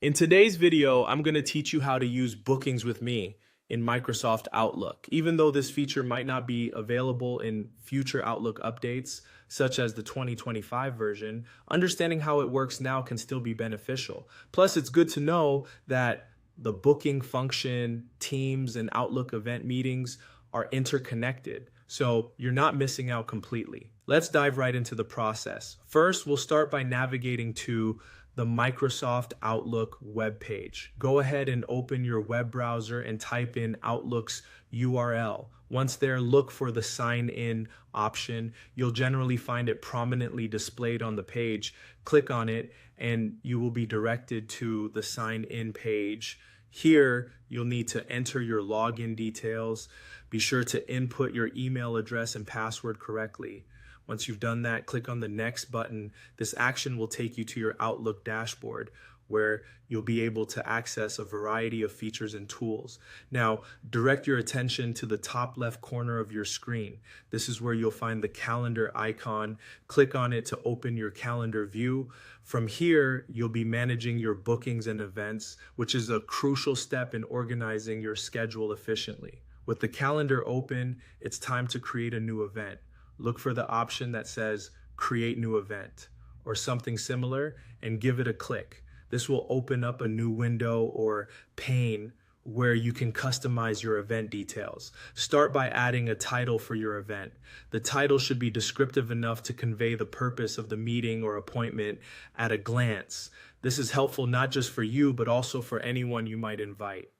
In today's video, I'm going to teach you how to use Bookings with Me in Microsoft Outlook. Even though this feature might not be available in future Outlook updates, such as the 2025 version, understanding how it works now can still be beneficial. Plus, it's good to know that the booking function, Teams, and Outlook event meetings are interconnected, so you're not missing out completely. Let's dive right into the process. First, we'll start by navigating to the Microsoft Outlook web page. Go ahead and open your web browser and type in Outlook's URL. Once there, look for the sign in option. You'll generally find it prominently displayed on the page. Click on it and you will be directed to the sign in page. Here, you'll need to enter your login details. Be sure to input your email address and password correctly. Once you've done that, click on the next button. This action will take you to your Outlook dashboard where you'll be able to access a variety of features and tools. Now, direct your attention to the top left corner of your screen. This is where you'll find the calendar icon. Click on it to open your calendar view. From here, you'll be managing your bookings and events, which is a crucial step in organizing your schedule efficiently. With the calendar open, it's time to create a new event. Look for the option that says Create New Event or something similar and give it a click. This will open up a new window or pane where you can customize your event details. Start by adding a title for your event. The title should be descriptive enough to convey the purpose of the meeting or appointment at a glance. This is helpful not just for you, but also for anyone you might invite.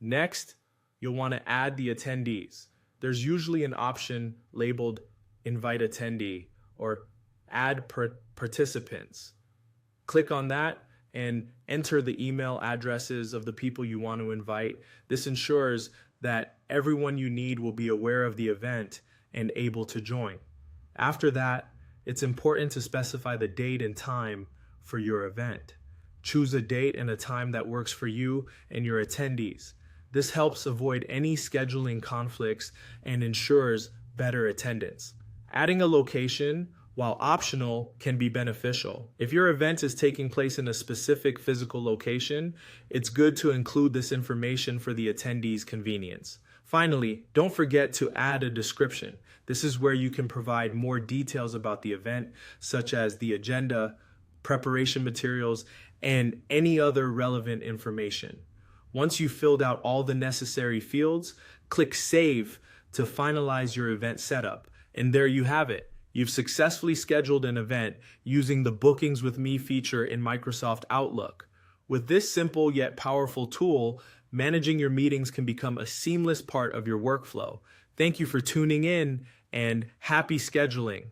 Next, you'll want to add the attendees. There's usually an option labeled Invite Attendee or Add Participants. Click on that and enter the email addresses of the people you want to invite. This ensures that everyone you need will be aware of the event and able to join. After that, it's important to specify the date and time for your event. Choose a date and a time that works for you and your attendees. This helps avoid any scheduling conflicts and ensures better attendance. Adding a location, while optional, can be beneficial. If your event is taking place in a specific physical location, it's good to include this information for the attendees' convenience. Finally, don't forget to add a description. This is where you can provide more details about the event, such as the agenda, preparation materials, and any other relevant information. Once you've filled out all the necessary fields, click Save to finalize your event setup. And there you have it. You've successfully scheduled an event using the Bookings with Me feature in Microsoft Outlook. With this simple yet powerful tool, managing your meetings can become a seamless part of your workflow. Thank you for tuning in and happy scheduling.